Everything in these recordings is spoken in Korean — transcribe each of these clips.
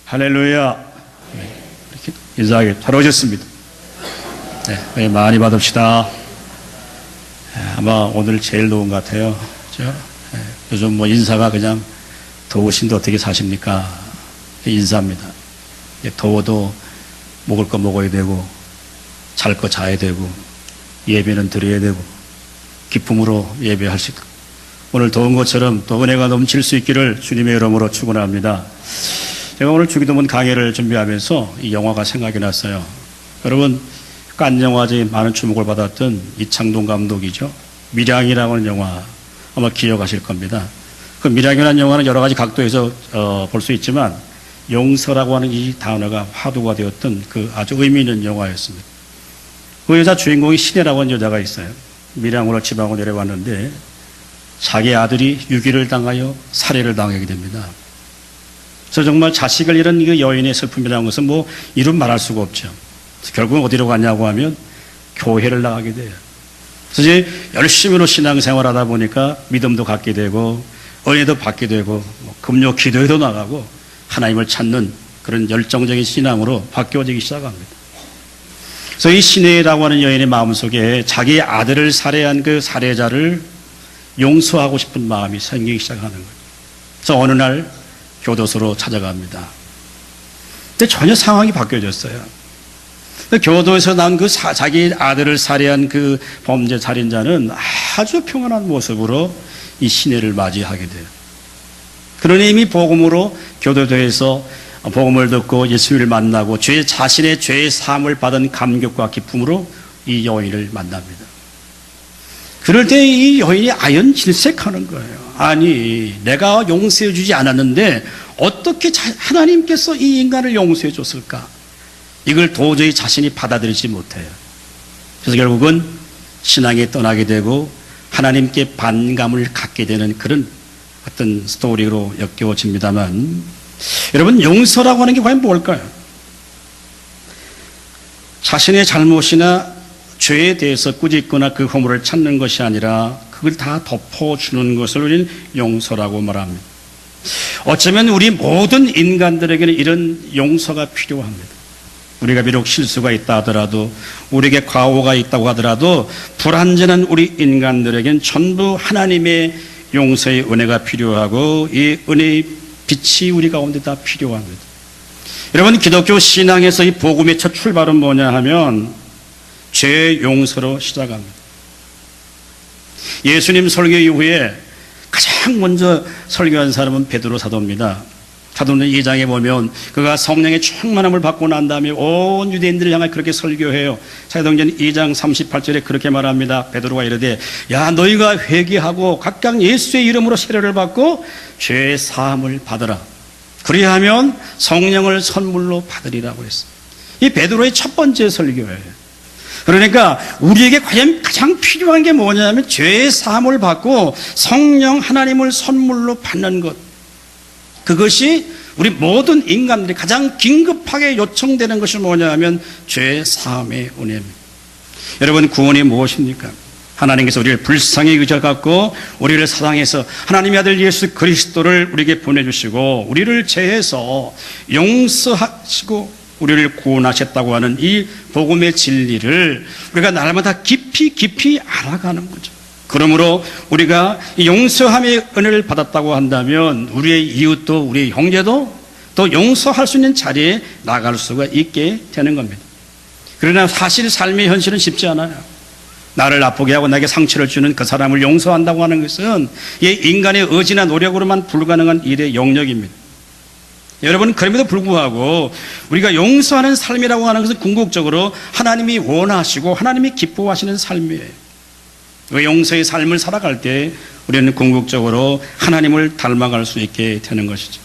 할렐루야. 이렇게 인사하게 잘 오셨습니다. 네, 많이 받읍시다. 아마 오늘 제일 더운 것 같아요. 그렇죠? 요즘 뭐 인사가 그냥 더우신데 어떻게 사십니까? 인사입니다. 더워도 먹을 거 먹어야 되고, 잘 거 자야 되고, 예배는 드려야 되고, 기쁨으로 예배할 수 있고, 오늘 더운 것처럼 또 은혜가 넘칠 수 있기를 주님의 이름으로 축원합니다. 제가 오늘 주기도문 강의를 준비하면서 이 영화가 생각이 났어요. 여러분, 칸 영화제에 많은 주목을 받았던 이창동 감독이죠. 밀양이라고 하는 영화 아마 기억하실 겁니다. 그 밀양이라는 영화는 여러 가지 각도에서 볼 수 있지만 용서라고 하는 이 단어가 화두가 되었던 그 아주 의미 있는 영화였습니다. 그 여자 주인공이 신혜라고 하는 여자가 있어요. 밀양으로 지방으로 내려왔는데 자기 아들이 유기를 당하여 살해를 당하게 됩니다. 그래서 정말 자식을 잃은 그 여인의 슬픔이라는 것은 뭐 이름 말할 수가 없죠. 결국은 어디로 갔냐고 하면 교회를 나가게 돼요. 그래서 이제 열심히로 신앙생활 하다 보니까 믿음도 갖게 되고 은혜도 받게 되고 금요 기도에도 나가고 하나님을 찾는 그런 열정적인 신앙으로 바뀌어지기 시작합니다. 그래서 이 신혜라고 하는 여인의 마음속에 자기 아들을 살해한 그 살해자를 용서하고 싶은 마음이 생기기 시작하는 거예요. 그래서 어느 날 교도소로 찾아갑니다. 근데 전혀 상황이 바뀌어졌어요. 교도에서 난 그 자기 아들을 살해한 그 범죄 살인자는 아주 평안한 모습으로 이 신혜를 맞이하게 돼요. 그러니 이미 복음으로 교도소에서 복음을 듣고 예수를 만나고 자신의 죄의 사함을 받은 감격과 기쁨으로 이 여인을 만납니다. 그럴 때 이 여인이 아연질색하는 거예요. 아니, 내가 용서해 주지 않았는데 어떻게 하나님께서 이 인간을 용서해 줬을까? 이걸 도저히 자신이 받아들이지 못해요. 그래서 결국은 신앙에 떠나게 되고 하나님께 반감을 갖게 되는 그런 어떤 스토리로 엮여집니다만, 여러분, 용서라고 하는 게 과연 뭘까요? 자신의 잘못이나 죄에 대해서 꾸짖거나 그 허물을 찾는 것이 아니라 그걸 다 덮어주는 것을 우리는 용서라고 말합니다. 어쩌면 우리 모든 인간들에게는 이런 용서가 필요합니다. 우리가 비록 실수가 있다 하더라도, 우리에게 과오가 있다고 하더라도 불완전한 우리 인간들에겐 전부 하나님의 용서의 은혜가 필요하고 이 은혜의 빛이 우리 가운데 다 필요합니다. 여러분, 기독교 신앙에서 이 복음의 첫 출발은 뭐냐 하면 죄 용서로 시작합니다. 예수님 설교 이후에 가장 먼저 설교한 사람은 베드로 사도입니다. 사도는 2장에 보면 그가 성령의 충만함을 받고 난 다음에 온 유대인들을 향해 그렇게 설교해요. 사도행전 2장 38절에 그렇게 말합니다. 베드로가 이르되, 야, 너희가 회개하고 각각 예수의 이름으로 세례를 받고 죄 사함을 받으라. 그리하면 성령을 선물로 받으리라고 했어요. 이 베드로의 첫 번째 설교예요. 그러니까 우리에게 과연 가장 필요한 게 뭐냐면 죄의 사함을 받고 성령 하나님을 선물로 받는 것. 그것이 우리 모든 인간들이 가장 긴급하게 요청되는 것이 뭐냐면 죄의 사함의 은혜입니다. 여러분, 구원이 무엇입니까? 하나님께서 우리를 불쌍히 여겨갖고 우리를 사랑해서 하나님의 아들 예수 그리스도를 우리에게 보내주시고 우리를 죄에서 용서하시고 우리를 구원하셨다고 하는 이 복음의 진리를 우리가 날마다 깊이 알아가는 거죠. 그러므로 우리가 용서함의 은혜를 받았다고 한다면 우리의 이웃도 우리의 형제도 또 용서할 수 있는 자리에 나갈 수가 있게 되는 겁니다. 그러나 사실 삶의 현실은 쉽지 않아요. 나를 아프게 하고 나에게 상처를 주는 그 사람을 용서한다고 하는 것은 이 인간의 의지나 노력으로만 불가능한 일의 영역입니다. 여러분, 그럼에도 불구하고 우리가 용서하는 삶이라고 하는 것은 궁극적으로 하나님이 원하시고 하나님이 기뻐하시는 삶이에요. 그 용서의 삶을 살아갈 때 우리는 궁극적으로 하나님을 닮아갈 수 있게 되는 것이죠.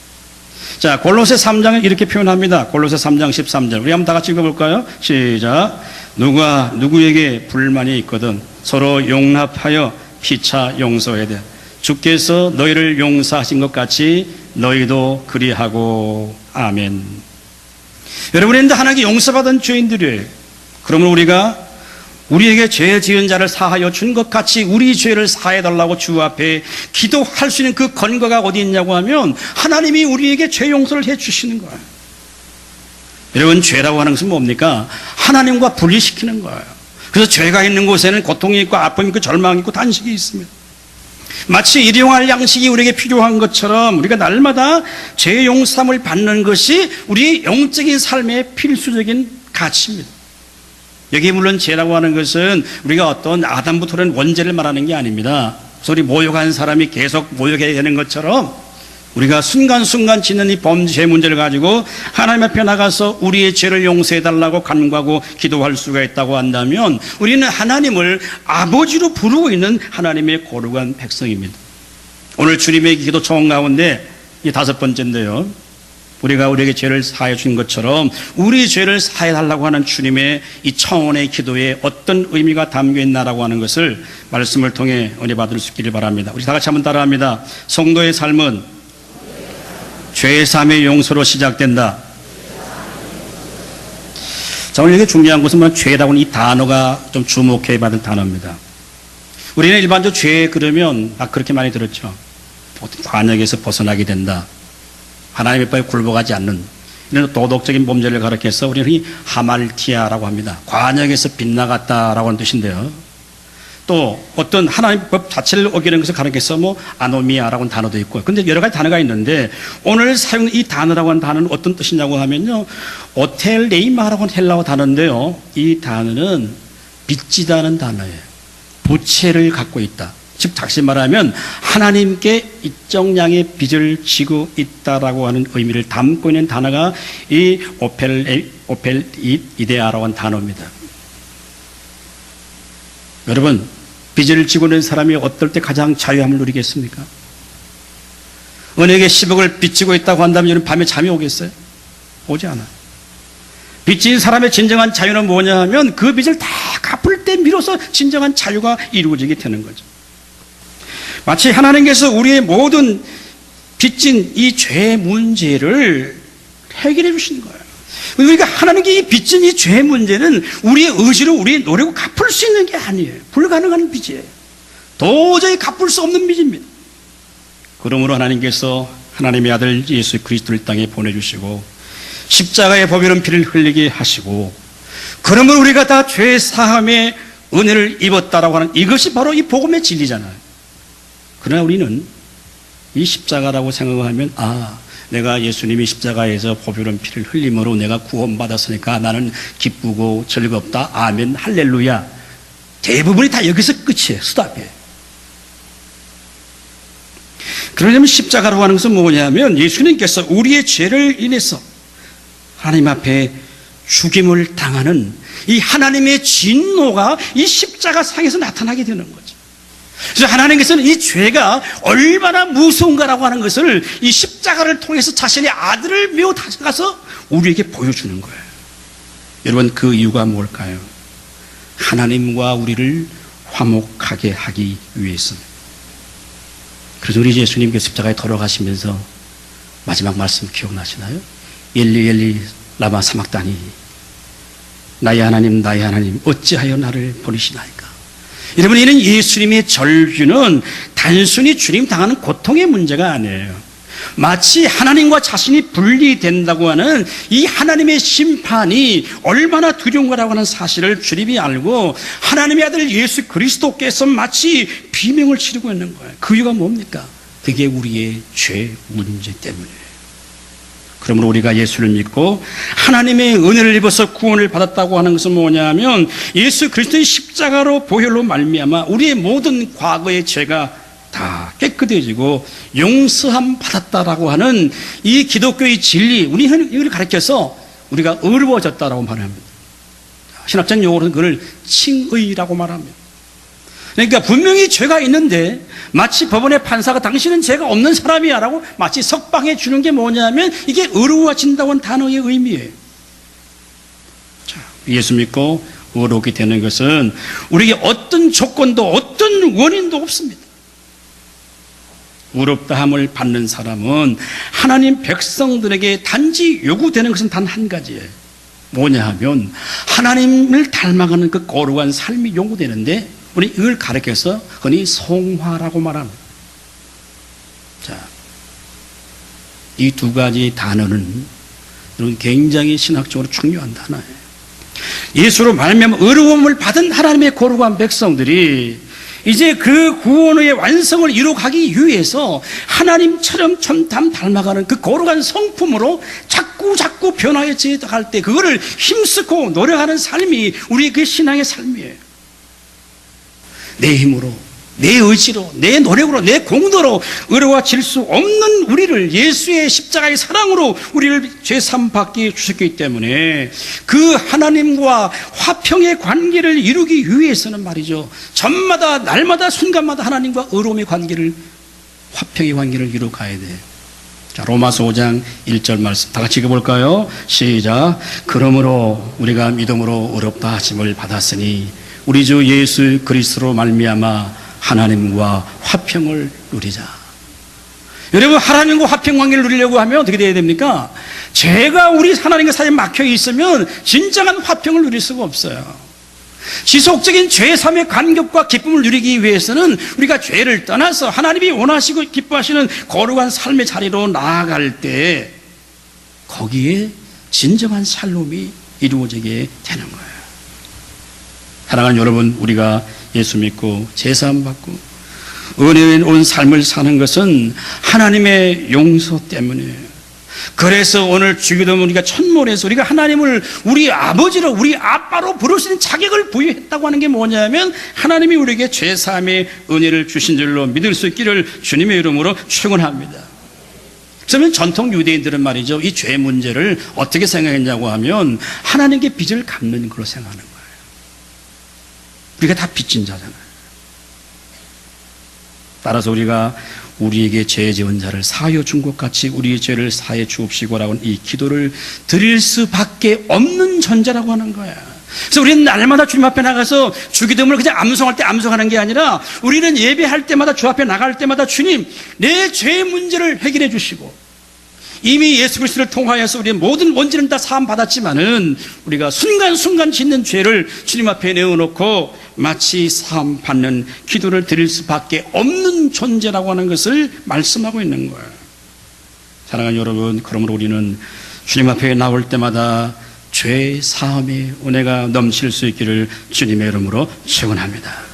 자, 골로새 3장을 이렇게 표현합니다. 골로새 3장 13절. 우리 한번 다 같이 읽어볼까요? 시작. 누가 누구에게 불만이 있거든 서로 용납하여 피차 용서해야 돼. 주께서 너희를 용서하신 것 같이 너희도 그리하고. 아멘. 여러분이 하나님께 용서받은 죄인들이에요. 그러면 우리가 우리에게 죄 지은 자를 사하여 준 것 같이 우리 죄를 사해달라고 주 앞에 기도할 수 있는 그 근거가 어디 있냐고 하면 하나님이 우리에게 죄 용서를 해 주시는 거예요. 여러분, 죄라고 하는 것은 뭡니까? 하나님과 분리시키는 거예요. 그래서 죄가 있는 곳에는 고통이 있고 아픔이 있고 절망이 있고 단식이 있습니다. 마치 일용할 양식이 우리에게 필요한 것처럼 우리가 날마다 죄 용서함을 받는 것이 우리 영적인 삶의 필수적인 가치입니다. 여기 물론 죄라고 하는 것은 우리가 어떤 아담부터는 원죄를 말하는 게 아닙니다. 그래서 우리 모욕한 사람이 계속 모욕해야 되는 것처럼 우리가 순간순간 짓는 이 범죄 문제를 가지고 하나님 앞에 나가서 우리의 죄를 용서해달라고 간구하고 기도할 수가 있다고 한다면 우리는 하나님을 아버지로 부르고 있는 하나님의 거룩한 백성입니다. 오늘 주님의 기도 초원 가운데 이 5번째인데요. 우리가 우리에게 죄를 사해 준 것처럼 우리 죄를 사해 달라고 하는 주님의 이 청원의 기도에 어떤 의미가 담겨 있나라고 하는 것을 말씀을 통해 은혜 받을 수 있기를 바랍니다. 우리 다 같이 한번 따라합니다. 성도의 삶은 죄의 삶의 용서로 시작된다. 자, 오늘 이게 중요한 것은 죄라고 하는 이 단어가 좀 주목해야 받을 단어입니다. 우리는 일반적으로 죄 그러면 그렇게 많이 들었죠. 관역에서 벗어나게 된다. 하나님의 법에 굴복하지 않는 이런 도덕적인 범죄를 가리켜서 우리는 이 하말티아라고 합니다. 관역에서 빗나갔다라고 하는 뜻인데요. 또 어떤 하나님 법 자체를 어기는 것을 가리켜서 아노미아라고 하는 단어도 있고, 근데 여러 가지 단어가 있는데 오늘 사용된 이 단어라고 하는 단어는 어떤 뜻이냐고 하면요, 오텔레이마라고 하는 헬라어 단어인데요, 이 단어는 빚지다는 단어예요. 부채를 갖고 있다. 즉 다시 말하면 하나님께 일정량의 빚을 지고 있다라고 하는 의미를 담고 있는 단어가 이 오펠이데아라고 하는 단어입니다. 여러분, 빚을 지고 있는 사람이 어떨 때 가장 자유함을 누리겠습니까? 은행에 10억을 빚지고 있다고 한다면 여러분 밤에 잠이 오겠어요? 오지 않아요. 빚진 사람의 진정한 자유는 뭐냐 하면 그 빚을 다 갚을 때 비로소 진정한 자유가 이루어지게 되는 거죠. 마치 하나님께서 우리의 모든 빚진 이 죄 문제를 해결해 주시는 거예요. 우리가 하나님께 이 빚진 이 죄 문제는 우리의 의지로 우리의 노력으로 갚을 수 있는 게 아니에요. 불가능한 빚이에요. 도저히 갚을 수 없는 빚입니다. 그러므로 하나님께서 하나님의 아들 예수 그리스도를 땅에 보내주시고 십자가의 보배로운 피를 흘리게 하시고, 그러므로 우리가 다 죄 사함의 은혜를 입었다라고 하는 이것이 바로 이 복음의 진리잖아요. 그러나 우리는 이 십자가라고 생각하면 내가 예수님이 십자가에서 보배로운 피를 흘림으로 내가 구원받았으니까 나는 기쁘고 즐겁다. 아멘, 할렐루야. 대부분이 다 여기서 끝이에요. 스탑이에요. 그러려면 십자가라고 하는 것은 뭐냐면 예수님께서 우리의 죄를 인해서 하나님 앞에 죽임을 당하는 이 하나님의 진노가 이 십자가 상에서 나타나게 되는 거죠. 그래서 하나님께서는 이 죄가 얼마나 무서운가라고 하는 것을 이 십자가를 통해서 자신의 아들을 메어 다가서 우리에게 보여주는 거예요. 여러분, 그 이유가 뭘까요? 하나님과 우리를 화목하게 하기 위해서입니다. 그래서 우리 예수님께서 십자가에 돌아가시면서 마지막 말씀 기억나시나요? 엘리 엘리 라마 사막다니, 나의 하나님 나의 하나님 어찌하여 나를 버리시나이까. 여러분, 이는 예수님의 절규는 단순히 주님 당하는 고통의 문제가 아니에요. 마치 하나님과 자신이 분리된다고 하는 이 하나님의 심판이 얼마나 두려운 거라고 하는 사실을 주님이 알고 하나님의 아들 예수 그리스도께서 마치 비명을 치르고 있는 거예요. 그 이유가 뭡니까? 그게 우리의 죄 문제 때문이에요. 그러므로 우리가 예수를 믿고 하나님의 은혜를 입어서 구원을 받았다고 하는 것은 뭐냐면 예수 그리스도의 십자가로 보혈로 말미암아 우리의 모든 과거의 죄가 다 깨끗해지고 용서함 받았다라고 하는 이 기독교의 진리, 우리는 이걸 가르쳐서 우리가 의로워졌다라고 말합니다. 신학적 용어로는 그걸 칭의라고 말합니다. 그러니까 분명히 죄가 있는데 마치 법원의 판사가 당신은 죄가 없는 사람이야 라고 마치 석방해 주는 게 뭐냐면 이게 의로워진다고 하는 단어의 의미예요. 자, 예수 믿고 의롭게 되는 것은 우리에게 어떤 조건도 어떤 원인도 없습니다. 의롭다함을 받는 사람은 하나님 백성들에게 단지 요구되는 것은 단 한 가지예요. 뭐냐 하면 하나님을 닮아가는 그 거룩한 삶이 요구되는데 우리 이걸 가르쳐서 흔히 성화라고 말합니다. 자, 이 두 가지 단어는 여러분 굉장히 신학적으로 중요한 단어예요. 예수로 말미암아 의로움을 받은 하나님의 거룩한 백성들이 이제 그 구원의 완성을 이루어가기 위해서 하나님처럼 전담 닮아가는 그 거룩한 성품으로 자꾸 변화해 갈 때 그거를 힘쓰고 노력하는 삶이 우리의 그 신앙의 삶이에요. 내 힘으로, 내 의지로, 내 노력으로, 내 공로로 의로워질 수 없는 우리를 예수의 십자가의 사랑으로 우리를 죄사함 받게 주셨기 때문에 그 하나님과 화평의 관계를 이루기 위해서는 말이죠, 전마다 날마다 순간마다 하나님과 의로움의 관계를, 화평의 관계를 이루어 가야 돼. 자, 로마서 5장 1절 말씀 다 같이 읽어볼까요? 시작. 그러므로 우리가 믿음으로 의롭다 하심을 받았으니 우리 주 예수 그리스도로 말미암아 하나님과 화평을 누리자. 여러분, 하나님과 화평 관계를 누리려고 하면 어떻게 돼야 됩니까? 죄가 우리 하나님과 사이에 막혀 있으면 진정한 화평을 누릴 수가 없어요. 지속적인 죄삼의 간격과 기쁨을 누리기 위해서는 우리가 죄를 떠나서 하나님이 원하시고 기뻐하시는 거룩한 삶의 자리로 나아갈 때 거기에 진정한 샬롬이 이루어지게 되는 거예요. 사랑하는 여러분, 우리가 예수 믿고 제사함 받고 은혜에 온 삶을 사는 것은 하나님의 용서 때문이에요. 그래서 오늘 주기도문 우리가 첫문에서 우리가 하나님을 우리 아버지로, 우리 아빠로 부를 수 있는 자격을 부여했다고 하는 게 뭐냐면 하나님이 우리에게 죄사함의 은혜를 주신 줄로 믿을 수 있기를 주님의 이름으로 축원합니다. 그러면 전통 유대인들은 말이죠, 이 죄 문제를 어떻게 생각했냐고 하면 하나님께 빚을 갚는 걸로 생각하는 거예요. 우리가 다 빚진 자잖아요. 따라서 우리가 우리에게 죄 지은 자를 사하여 준 것 같이 우리의 죄를 사해 주옵시고라고 하는 이 기도를 드릴 수밖에 없는 존재라고 하는 거야. 그래서 우리는 날마다 주님 앞에 나가서 주기도문을 그냥 암송할 때 암송하는 게 아니라 우리는 예배할 때마다 주 앞에 나갈 때마다 주님, 내 죄 문제를 해결해 주시고, 이미 예수 그리스도를 통하여서 우리의 모든 원죄는 다 사함 받았지만은 우리가 순간순간 짓는 죄를 주님 앞에 내어놓고 마치 사함 받는 기도를 드릴 수밖에 없는 존재라고 하는 것을 말씀하고 있는 거예요. 사랑하는 여러분, 그러므로 우리는 주님 앞에 나올 때마다 죄 사함의 은혜가 넘칠 수 있기를 주님의 이름으로 축원합니다.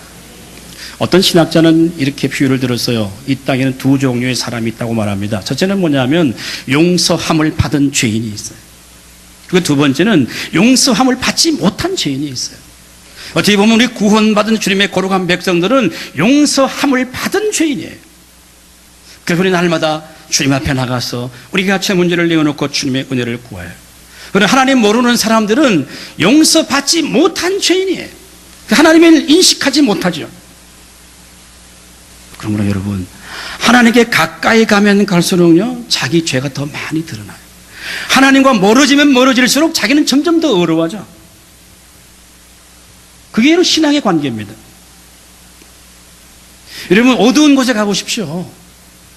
어떤 신학자는 이렇게 비유를 들었어요. 이 땅에는 두 종류의 사람이 있다고 말합니다. 첫째는 뭐냐면 용서함을 받은 죄인이 있어요. 그리고 두 번째는 용서함을 받지 못한 죄인이 있어요. 어떻게 보면 우리 구원받은 주님의 거룩한 백성들은 용서함을 받은 죄인이에요. 그래서 우리 날마다 주님 앞에 나가서 우리가 죄 문제를 내어놓고 주님의 은혜를 구해요. 그러나 하나님 모르는 사람들은 용서받지 못한 죄인이에요. 하나님을 인식하지 못하죠. 그러므로 여러분, 하나님께 가까이 가면 갈수록요, 자기 죄가 더 많이 드러나요. 하나님과 멀어지면 멀어질수록 자기는 점점 더 어려워져. 그게 신앙의 관계입니다. 여러분, 어두운 곳에 가보십시오.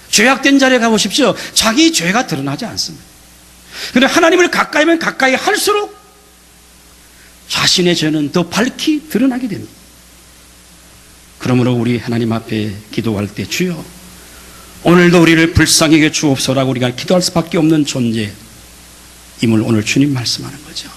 죄악된 자리에 가보십시오. 자기 죄가 드러나지 않습니다. 그런데 하나님을 가까이 하면 가까이 할수록 자신의 죄는 더 밝히 드러나게 됩니다. 그러므로 우리 하나님 앞에 기도할 때 주여, 오늘도 우리를 불쌍히 여겨 주옵소서라고 우리가 기도할 수밖에 없는 존재임을 오늘 주님 말씀하는 거죠.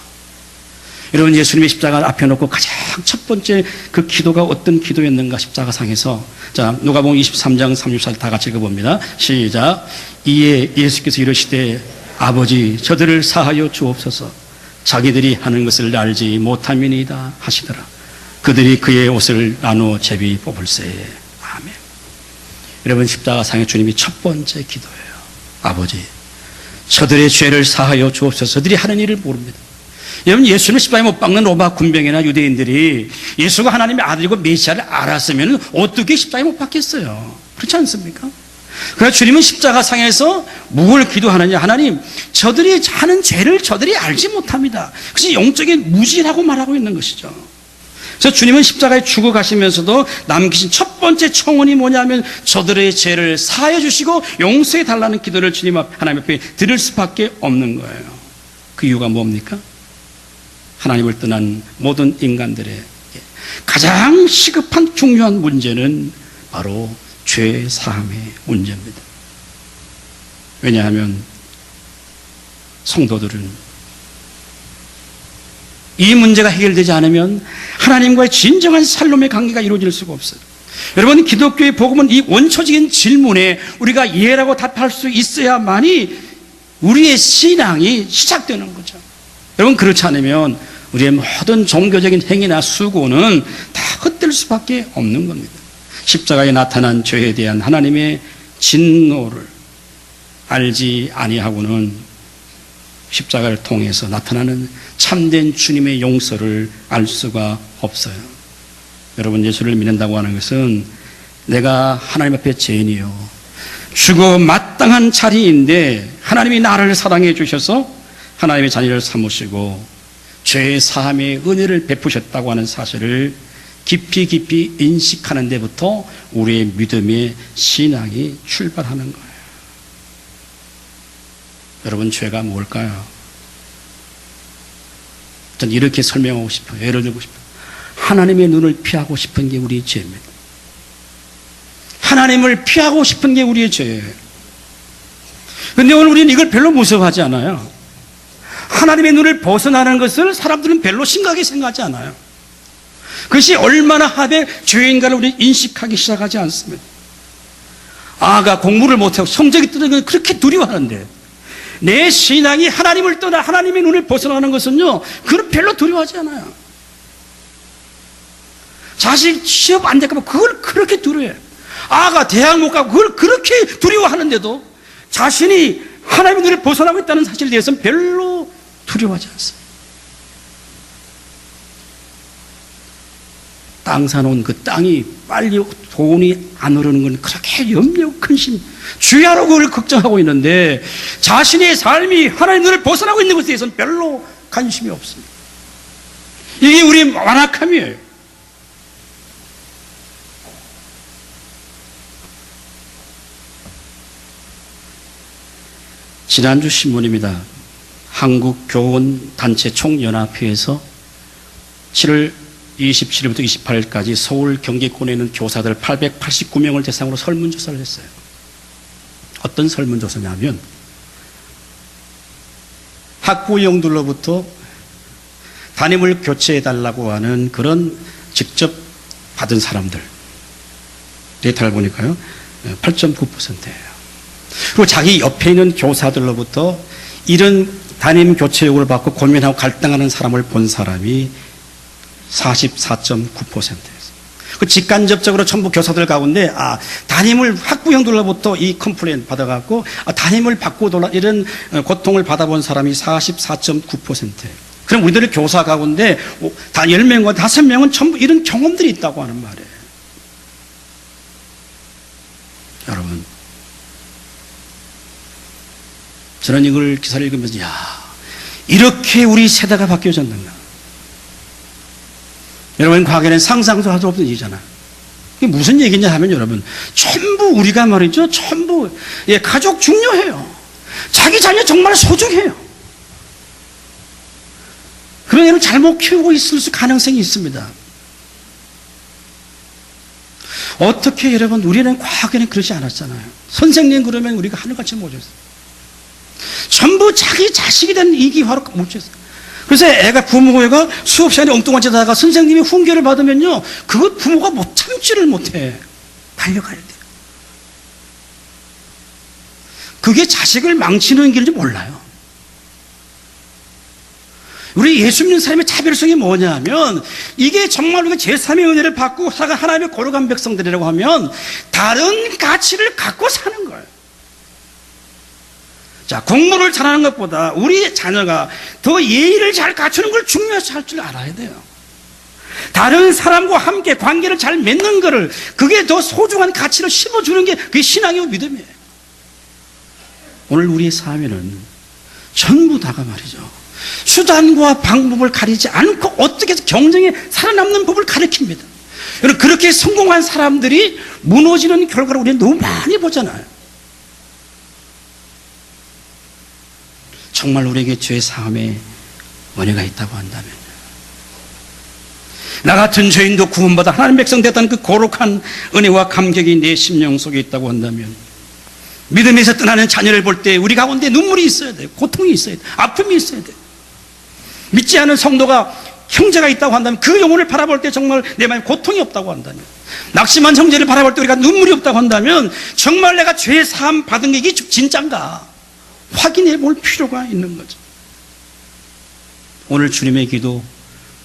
여러분, 예수님의 십자가 앞에 놓고 가장 첫 번째 그 기도가 어떤 기도였는가, 십자가상에서. 자, 누가복음 23장 34절 다 같이 읽어봅니다. 시작. 이에 예수께서 이르시되 아버지, 저들을 사하여 주옵소서, 자기들이 하는 것을 알지 못함이니이다 하시더라. 그들이 그의 옷을 나누어 제비 뽑을세. 아멘. 여러분, 십자가상의 주님이 첫 번째 기도예요. 아버지, 저들의 죄를 사하여 주옵소서. 저들이 하는 일을 모릅니다. 여러분, 예수는 십자가에 못 박는 로마 군병이나 유대인들이 예수가 하나님의 아들이고 메시아를 알았으면 어떻게 십자가에 못 박겠어요? 그렇지 않습니까? 그래서 주님은 십자가상에서 뭘 기도하느냐? 하나님, 저들이 하는 죄를 저들이 알지 못합니다. 그래서 영적인 무지라고 말하고 있는 것이죠. 그래서 주님은 십자가에 죽어가시면서도 남기신 첫 번째 청원이 뭐냐면 저들의 죄를 사하여 주시고 용서해 달라는 기도를 주님 앞, 하나님 앞에 드릴 수밖에 없는 거예요. 그 이유가 뭡니까? 하나님을 떠난 모든 인간들의 가장 시급한 중요한 문제는 바로 죄 사함의 문제입니다. 왜냐하면 성도들은 이 문제가 해결되지 않으면 하나님과의 진정한 살롬의 관계가 이루어질 수가 없어요. 여러분, 기독교의 복음은 이 원초적인 질문에 우리가 예라고 답할 수 있어야만이 우리의 신앙이 시작되는 거죠. 여러분, 그렇지 않으면 우리의 모든 종교적인 행위나 수고는 다 헛될 수밖에 없는 겁니다. 십자가에 나타난 죄에 대한 하나님의 진노를 알지 아니하고는 십자가를 통해서 나타나는 참된 주님의 용서를 알 수가 없어요. 여러분, 예수를 믿는다고 하는 것은 내가 하나님 앞에 죄인이요, 죽어 마땅한 자리인데 하나님이 나를 사랑해 주셔서 하나님의 자녀를 삼으시고 죄의 사함의 은혜를 베푸셨다고 하는 사실을 깊이 깊이 인식하는 데부터 우리의 믿음의 신앙이 출발하는 거예요. 여러분, 죄가 뭘까요? 저는 이렇게 설명하고 싶어요. 예를 들고 싶어요. 하나님의 눈을 피하고 싶은 게 우리의 죄입니다. 하나님을 피하고 싶은 게 우리의 죄예요. 그런데 오늘 우리는 이걸 별로 무서워하지 않아요. 하나님의 눈을 벗어나는 것을 사람들은 별로 심각하게 생각하지 않아요. 그것이 얼마나 하되 죄인가를 우리 인식하기 시작하지 않습니다. 아가 공부를 못하고 성적이 떨어지는 걸 그렇게 두려워하는데 내 신앙이 하나님을 떠나 하나님의 눈을 벗어나는 것은요, 그걸 별로 두려워하지 않아요. 자식 취업 안 될까 봐 그걸 그렇게 두려워해요. 아가 대학 못 가고 그걸 그렇게 두려워하는데도 자신이 하나님의 눈을 벗어나고 있다는 사실에 대해서는 별로 두려워하지 않습니다. 땅 사놓은 그 땅이 빨리 돈이 안 오르는 건 그렇게 염려 근심, 주야로 그걸 걱정하고 있는데 자신의 삶이 하나님의 눈을 벗어나고 있는 것에 대해서는 별로 관심이 없습니다. 이게 우리의 완악함이에요. 지난주 신문입니다. 한국교원단체 총연합회에서 7월 27일부터 28일까지 서울 경기권에 있는 교사들 889명을 대상으로 설문조사를 했어요. 어떤 설문조사냐면 학부형들로부터 담임을 교체해달라고 하는 그런 직접 받은 사람들 데이터를 보니까요 8.9%예요. 그리고 자기 옆에 있는 교사들로부터 이런 담임 교체 요구를 받고 고민하고 갈등하는 사람을 본 사람이 44.9%였어요. 그 직간접적으로 전부 교사들 가운데 담임을 학부형들로부터 이 컴플레인 받아갖고 담임을 바꾸더라 이런 고통을 받아본 사람이 44.9%예요. 그럼 우리들의 교사 가운데 10명과 5명은 전부 이런 경험들이 있다고 하는 말이에요. 여러분, 저는 이걸 기사를 읽으면서 이렇게 우리 세대가 바뀌어졌는가. 여러분, 과거에는 상상도 할 수 없던 일이잖아요. 이게 무슨 얘기냐 하면 여러분, 전부 우리가 말이죠, 전부 가족 중요해요. 자기 자녀 정말 소중해요. 그런 애를 잘못 키우고 있을 가능성이 있습니다. 어떻게 여러분, 우리는 과거에는 그러지 않았잖아요. 선생님 그러면 우리가 하늘같이 모셨어요. 전부 자기 자식이 된 이기화로 뭉쳤어요. 그래서 애가 부모가 수업 시간에 엉뚱한 짓 하다가 선생님이 훈계를 받으면요, 그것 부모가 못 참지를 못해. 달려가야 돼요. 그게 자식을 망치는 길인지 몰라요. 우리 예수 믿는 사람의 차별성이 뭐냐 하면 이게 정말 우리가 제3의 은혜를 받고 살아간 하나님의 거룩한 백성들이라고 하면 다른 가치를 갖고 사는 거예요. 자, 공부를 잘하는 것보다 우리 자녀가 더 예의를 잘 갖추는 걸 중요시 할 줄 알아야 돼요. 다른 사람과 함께 관계를 잘 맺는 거를, 그게 더 소중한 가치를 심어주는 게 그게 신앙이고 믿음이에요. 오늘 우리의 삶에는 전부 다가 말이죠, 수단과 방법을 가리지 않고 어떻게 해서 경쟁에 살아남는 법을 가르칩니다. 여러분, 그렇게 성공한 사람들이 무너지는 결과를 우리는 너무 많이 보잖아요. 정말 우리에게 죄 사함의 은혜가 있다고 한다면, 나 같은 죄인도 구원받아 하나님 백성 됐다는 그 거룩한 은혜와 감격이 내 심령 속에 있다고 한다면, 믿음에서 떠나는 자녀를 볼 때 우리 가운데 눈물이 있어야 돼요. 고통이 있어야 돼요. 아픔이 있어야 돼요. 믿지 않은 성도가 형제가 있다고 한다면 그 영혼을 바라볼 때 정말 내 마음에 고통이 없다고 한다면, 낙심한 형제를 바라볼 때 우리가 눈물이 없다고 한다면 정말 내가 죄 사함 받은 게 이게 진짠가 확인해 볼 필요가 있는 거죠. 오늘 주님의 기도,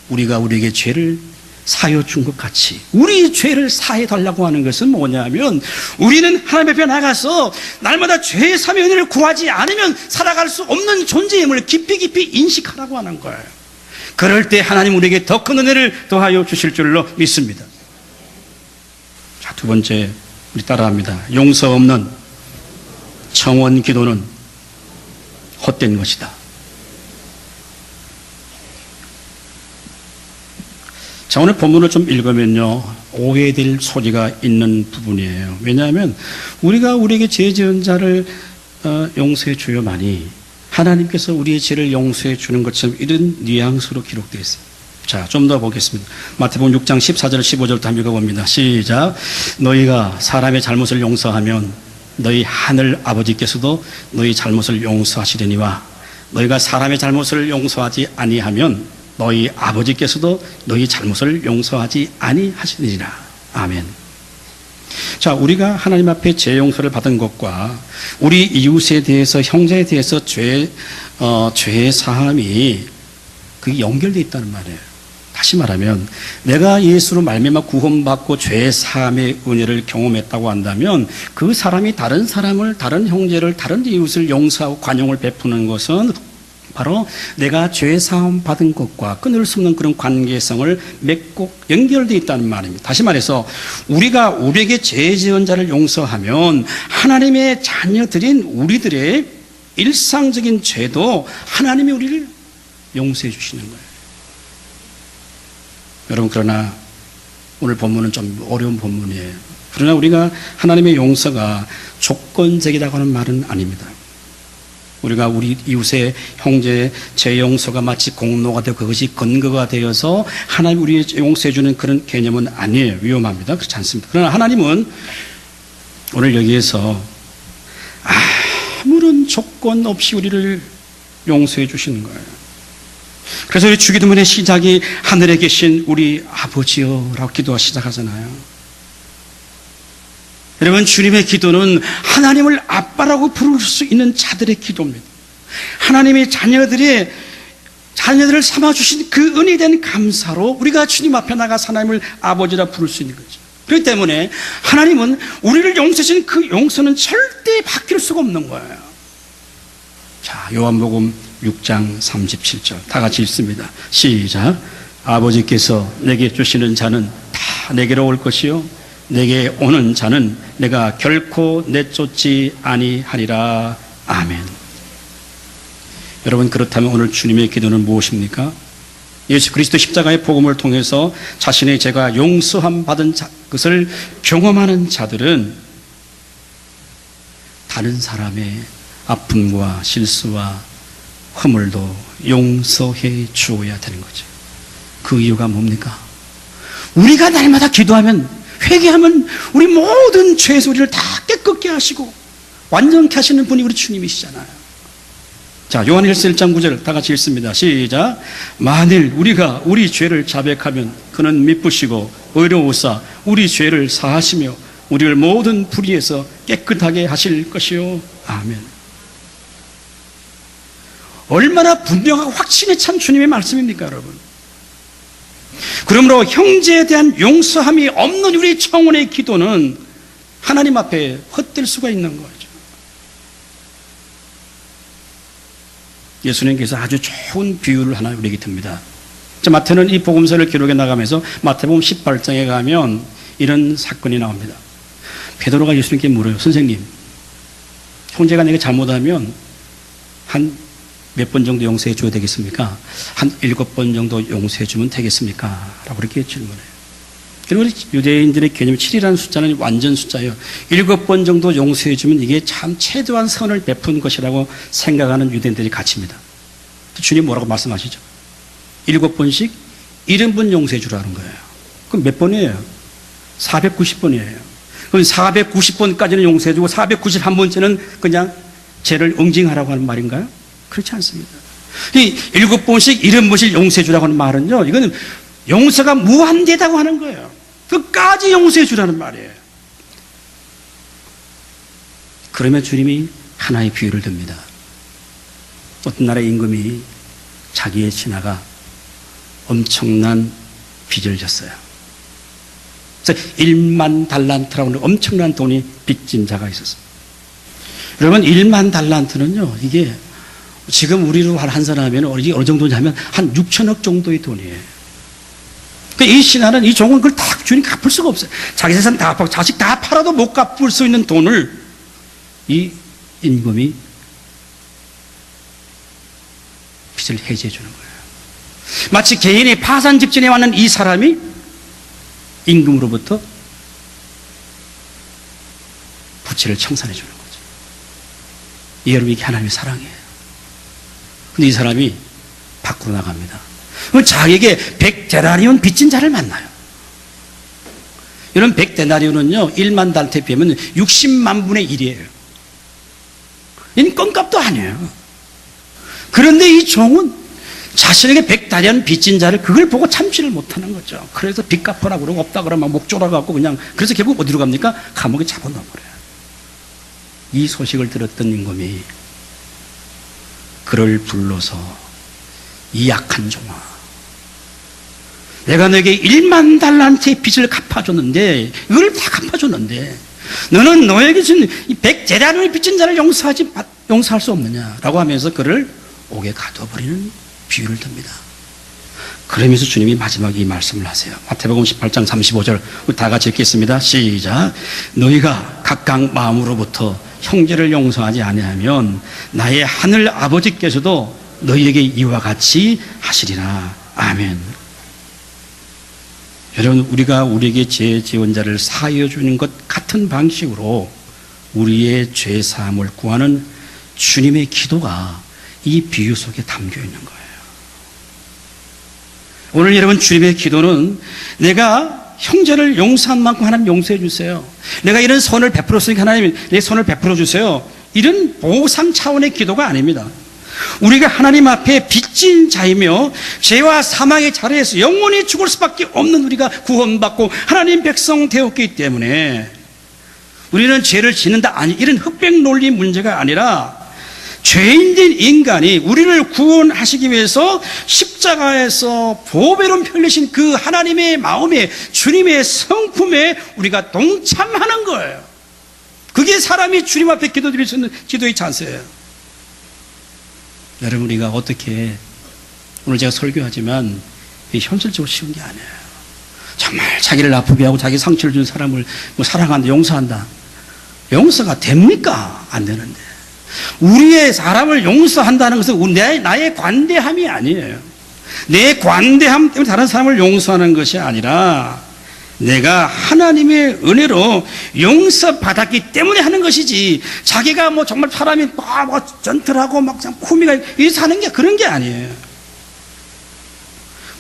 우리가 우리에게 죄를 사여 준 것 같이 우리 죄를 사해 달라고 하는 것은 뭐냐면, 우리는 하나님 앞에 나가서 날마다 죄의 사함의 은혜를 구하지 않으면 살아갈 수 없는 존재임을 깊이 깊이 인식하라고 하는 거예요. 그럴 때 하나님 우리에게 더 큰 은혜를 더하여 주실 줄로 믿습니다. 자, 두 번째, 우리 따라합니다. 용서 없는 청원 기도는 헛된 것이다. 자, 오늘 본문을 좀 읽으면요, 오해될 소리가 있는 부분이에요. 왜냐하면 우리가 우리에게 죄 지은 자를 용서해 줘야만이 하나님께서 우리의 죄를 용서해 주는 것처럼 이런 뉘앙스로 기록되어 있어요. 자, 좀 더 보겠습니다. 마태복음 6장 14절 15절부터 한번 읽어봅니다. 시작. 너희가 사람의 잘못을 용서하면 너희 하늘 아버지께서도 너희 잘못을 용서하시려니와 너희가 사람의 잘못을 용서하지 아니하면 너희 아버지께서도 너희 잘못을 용서하지 아니하시리라. 아멘. 자, 우리가 하나님 앞에 죄 용서를 받은 것과 우리 이웃에 대해서, 형제에 대해서 죄 사함이 그게 연결되어 있다는 말이에요. 다시 말하면 내가 예수로 말미암아 구원받고 죄 사함의 은혜를 경험했다고 한다면 그 사람이 다른 사람을, 다른 형제를, 다른 이웃을 용서하고 관용을 베푸는 것은 바로 내가 죄 사함 받은 것과 끊을 수 없는 그런 관계성을 맺고 연결되어 있다는 말입니다. 다시 말해서 우리가 우리에게 죄 지은 자를 용서하면 하나님의 자녀들인 우리들의 일상적인 죄도 하나님이 우리를 용서해 주시는 거예요. 여러분, 그러나 오늘 본문은 좀 어려운 본문이에요. 그러나 우리가 하나님의 용서가 조건적이라고 하는 말은 아닙니다. 우리가 우리 이웃의 형제의 죄 용서가 마치 공로가 되고 그것이 근거가 되어서 하나님이 우리의 용서해 주는 그런 개념은 아니에요. 위험합니다. 그렇지 않습니다. 그러나 하나님은 오늘 여기에서 아무런 조건 없이 우리를 용서해 주시는 거예요. 그래서 우리 주기도문의 시작이 하늘에 계신 우리 아버지여 라고 기도가 시작하잖아요. 여러분, 주님의 기도는 하나님을 아빠라고 부를 수 있는 자들의 기도입니다. 하나님의 자녀들을 삼아주신 그 은혜에 대한 감사로 우리가 주님 앞에 나가서 하나님을 아버지라 부를 수 있는 거죠. 그렇기 때문에 하나님은 우리를 용서하신 그 용서는 절대 바뀔 수가 없는 거예요. 자, 요한복음 6장 37절 다 같이 읽습니다. 시작. 아버지께서 내게 주시는 자는 다 내게로 올 것이요 내게 오는 자는 내가 결코 내쫓지 아니하리라. 아멘. 여러분, 그렇다면 오늘 주님의 기도는 무엇입니까? 예수 그리스도 십자가의 복음을 통해서 자신의 죄가 용서함 받은 것을 경험하는 자들은 다른 사람의 아픔과 실수와 허물도 용서해 주어야 되는 거죠. 그 이유가 뭡니까? 우리가 날마다 기도하면, 회개하면 우리 모든 죄에서 우리를 다 깨끗게 하시고 완전케 하시는 분이 우리 주님이시잖아요. 자, 요한일서 1장 9절 다 같이 읽습니다. 시작. 만일 우리가 우리 죄를 자백하면 그는 미쁘시고 의로우사 우리 죄를 사하시며 우리를 모든 불의에서 깨끗하게 하실 것이요. 아멘. 얼마나 분명하고 확신에 찬 주님의 말씀입니까, 여러분? 그러므로 형제에 대한 용서함이 없는 우리 청혼의 기도는 하나님 앞에 헛될 수가 있는 거죠. 예수님께서 아주 좋은 비유를 하나 우리에게 듭니다. 마태는 이 복음서를 기록해 나가면서 마태복음 18장에 가면 이런 사건이 나옵니다. 베드로가 예수님께 물어요. 선생님, 형제가 내게 잘못하면 한 몇 번 정도 용서해 줘야 되겠습니까? 한 7번 정도 용서해 주면 되겠습니까? 라고 그렇게 질문해요. 그리고 유대인들의 개념 7이라는 숫자는 완전 숫자예요. 7번 정도 용서해 주면 이게 참 최대한 선을 베푼 것이라고 생각하는 유대인들의 가치입니다. 주님 뭐라고 말씀하시죠? 7번씩 70번 용서해 주라는 거예요. 그럼 몇 번이에요? 490번이에요. 그럼 490번까지는 용서해주고 491번째는 그냥 죄를 응징하라고 하는 말인가요? 그렇지 않습니다. 이 7번씩 70번씩 용서해주라고 하는 말은요, 이거는 용서가 무한대다고 하는 거예요. 끝까지 용서해주라는 말이에요. 그러면 주님이 하나의 비유를 듭니다. 어떤 나라의 임금이 자기의 신하가 엄청난 빚을 졌어요. 그래서 1만 달란트라고 하는 엄청난 돈이 빚진 자가 있었어요. 여러분, 1만 달란트는요, 이게 지금 우리로 환산하면 어느 정도냐면 한 6천억 정도의 돈이에요. 이 신하는, 이 종은 그걸 다 주님 갚을 수가 없어요. 자기 재산 다 갚고 자식 다 팔아도 못 갚을 수 있는 돈을 이 임금이 빚을 해지해 주는 거예요. 마치 개인의 파산 직전에 왔는 이 사람이 임금으로부터 부채를 청산해 주는 거죠. 여러분, 이게 하나님의 사랑이에요. 근데 이 사람이 밖으로 나갑니다. 자기에게 100데나리온 빚진 자를 만나요. 이런 100데나리온은요, 1만 달러에 비하면 60만 분의 1이에요. 이는 껌값도 아니에요. 그런데 이 종은 자신에게 100데나리온 빚진 자를 그걸 보고 참지를 못하는 거죠. 그래서 빚 갚으라고 그러고 없다 그러면 목 졸아갖고 그냥, 그래서 결국 어디로 갑니까? 감옥에 잡아넣어버려요. 이 소식을 들었던 임금이 그를 불러서, 이 약한 종아, 내가 너에게 1만 달란트의 빚을 갚아줬는데, 이걸 다 갚아줬는데 너는 너에게 준 100데나리온의 빚진 자를 용서할 수 없느냐라고 하면서 그를 옥에 가둬버리는 비유를 듭니다. 그러면서 주님이 마지막에 이 말씀을 하세요. 마태복음 18장 35절 다 같이 읽겠습니다. 시작. 너희가 각각 마음으로부터 형제를 용서하지 아니하면 나의 하늘 아버지께서도 너희에게 이와 같이 하시리라. 아멘. 여러분, 우리가 우리에게 죄 지은 자를 사하여 주는 것 같은 방식으로 우리의 죄 사함을 구하는 주님의 기도가 이 비유 속에 담겨 있는 거예요. 오늘 여러분, 주님의 기도는 내가 형제를 용서한 만큼 하나님 용서해 주세요. 내가 이런 선을 베풀었으니까 하나님 내 선을 베풀어 주세요. 이런 보상 차원의 기도가 아닙니다. 우리가 하나님 앞에 빚진 자이며 죄와 사망의 자리에서 영원히 죽을 수밖에 없는 우리가 구원받고 하나님 백성 되었기 때문에 우리는 죄를 짓는다, 아니, 이런 흑백 논리 문제가 아니라 죄인된 인간이 우리를 구원하시기 위해서 십자가에서 보배로 흘리신 그 하나님의 마음에, 주님의 성품에 우리가 동참하는 거예요. 그게 사람이 주님 앞에 기도드릴 수 있는 기도의 자세예요. 여러분, 우리가 어떻게, 오늘 제가 설교하지만 현실적으로 쉬운 게 아니에요. 정말 자기를 아프게 하고 자기 상처를 준 사람을 사랑한다, 용서한다. 용서가 됩니까? 안 되는데. 우리의 사람을 용서한다는 것은 나의 관대함이 아니에요. 내 관대함 때문에 다른 사람을 용서하는 것이 아니라 내가 하나님의 은혜로 용서받았기 때문에 하는 것이지, 자기가 정말 사람이 전틀하고 쿠미가 이래서 하는 게 그런 게 아니에요.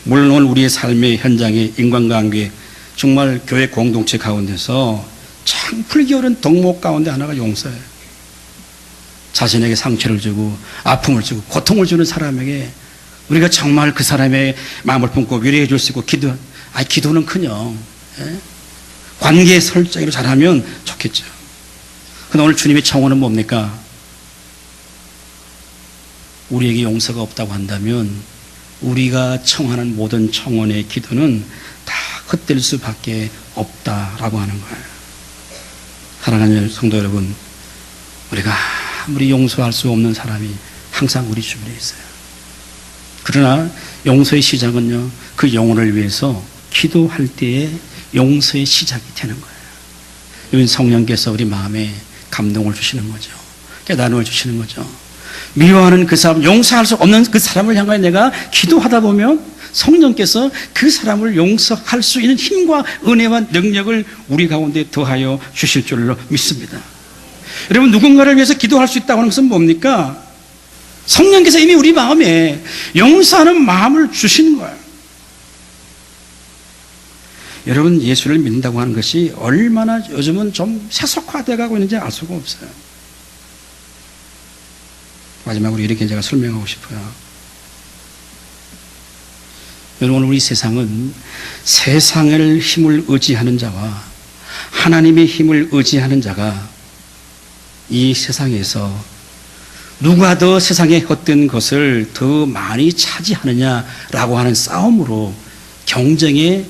물론 오늘 우리의 삶의 현장에, 인간관계, 정말 교회 공동체 가운데서 참 풀기 어려운 덕목 가운데 하나가 용서예요. 자신에게 상처를 주고 아픔을 주고 고통을 주는 사람에게 우리가 정말 그 사람의 마음을 품고 위로해 줄 수 있고 기도는커녕 관계 설정으로 잘하면 좋겠죠. 그런데 오늘 주님의 청원은 뭡니까? 우리에게 용서가 없다고 한다면 우리가 청하는 모든 청원의 기도는 다 헛될 수밖에 없다라고 하는 거예요. 사랑하는 성도 여러분, 우리가 아무리 용서할 수 없는 사람이 항상 우리 주변에 있어요. 그러나 용서의 시작은요, 그 영혼을 위해서 기도할 때에 용서의 시작이 되는 거예요. 여기 성령께서 우리 마음에 감동을 주시는 거죠. 깨달음을 주시는 거죠. 미워하는 그 사람, 용서할 수 없는 그 사람을 향하여 내가 기도하다 보면 성령께서 그 사람을 용서할 수 있는 힘과 은혜와 능력을 우리 가운데 더하여 주실 줄로 믿습니다. 여러분, 누군가를 위해서 기도할 수 있다고 하는 것은 뭡니까? 성령께서 이미 우리 마음에 용서하는 마음을 주시는 거예요. 여러분, 예수를 믿는다고 하는 것이 얼마나 요즘은 좀 세속화되어 가고 있는지 알 수가 없어요. 마지막으로 이렇게 제가 설명하고 싶어요. 여러분, 우리 세상은 세상의 힘을 의지하는 자와 하나님의 힘을 의지하는 자가 이 세상에서 누가 더 세상의 헛된 것을 더 많이 차지하느냐라고 하는 싸움으로 경쟁의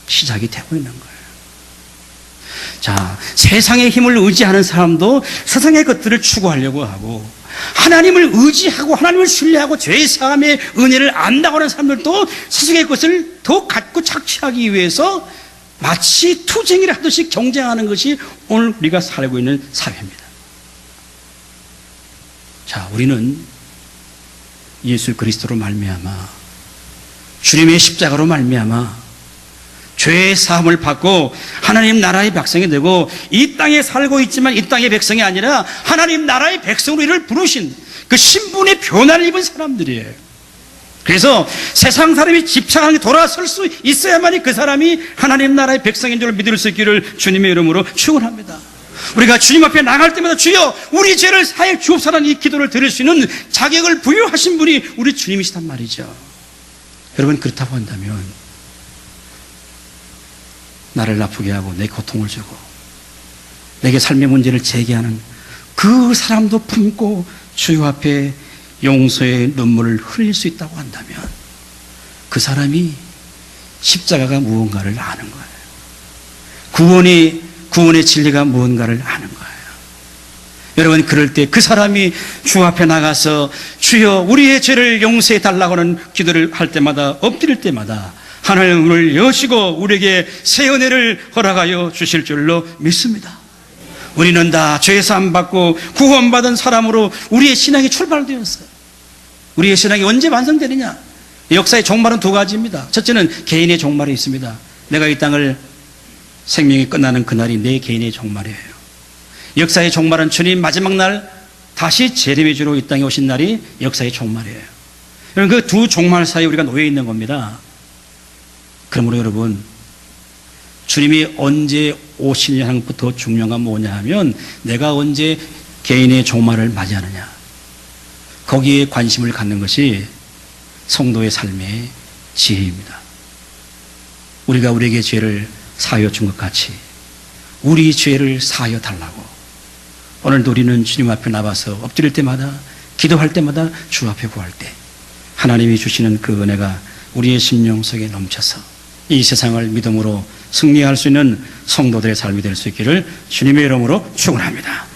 시작이 되고 있는 거예요. 자, 세상의 힘을 의지하는 사람도 세상의 것들을 추구하려고 하고, 하나님을 의지하고 하나님을 신뢰하고 죄의 사함의 은혜를 안다고 하는 사람들도 세상의 것을 더 갖고 착취하기 위해서 마치 투쟁을 하듯이 경쟁하는 것이 오늘 우리가 살고 있는 사회입니다. 자, 우리는 예수 그리스도로 말미암아, 주님의 십자가로 말미암아 죄의 사함을 받고 하나님 나라의 백성이 되고 이 땅에 살고 있지만 이 땅의 백성이 아니라 하나님 나라의 백성으로 이를 부르신 그 신분의 변화를 입은 사람들이에요. 그래서 세상 사람이 집착하게 돌아설 수 있어야만이 그 사람이 하나님 나라의 백성인 줄 믿을 수 있기를 주님의 이름으로 축원합니다. 우리가 주님 앞에 나갈 때마다 주여 우리 죄를 사해 주옵소서라는 이 기도를 들을 수 있는 자격을 부여하신 분이 우리 주님이시단 말이죠. 여러분, 그렇다고 한다면 나를 아프게 하고 내 고통을 주고 내게 삶의 문제를 제기하는 그 사람도 품고 주여 앞에 용서의 눈물을 흘릴 수 있다고 한다면 그 사람이 십자가가 무언가를 아는 거예요. 구원의 진리가 무언가를 아는 거예요. 여러분, 그럴 때 그 사람이 주 앞에 나가서 주여 우리의 죄를 용서해 달라고 하는 기도를 할 때마다, 엎드릴 때마다 하나님을 여시고 우리에게 새 은혜를 허락하여 주실 줄로 믿습니다. 우리는 다 죄 사함 받고 구원받은 사람으로 우리의 신앙이 출발되었어요. 우리의 신앙이 언제 완성되느냐? 역사의 종말은 두 가지입니다. 첫째는 개인의 종말이 있습니다. 내가 이 땅을 생명이 끝나는 그날이 내 개인의 종말이에요. 역사의 종말은 주님 마지막 날 다시 재림의 주로 이 땅에 오신 날이 역사의 종말이에요. 여러분, 그 두 종말 사이에 우리가 놓여 있는 겁니다. 그러므로 여러분, 주님이 언제 오시느냐 하는 것부터 중요한 건 뭐냐 하면 내가 언제 개인의 종말을 맞이하느냐, 거기에 관심을 갖는 것이 성도의 삶의 지혜입니다. 우리가 우리에게 죄를 사하여 준 것 같이 우리 죄를 사하여 달라고 오늘도 우리는 주님 앞에 나와서 엎드릴 때마다, 기도할 때마다 주 앞에 구할 때 하나님이 주시는 그 은혜가 우리의 심령 속에 넘쳐서 이 세상을 믿음으로 승리할 수 있는 성도들의 삶이 될 수 있기를 주님의 이름으로 축원합니다.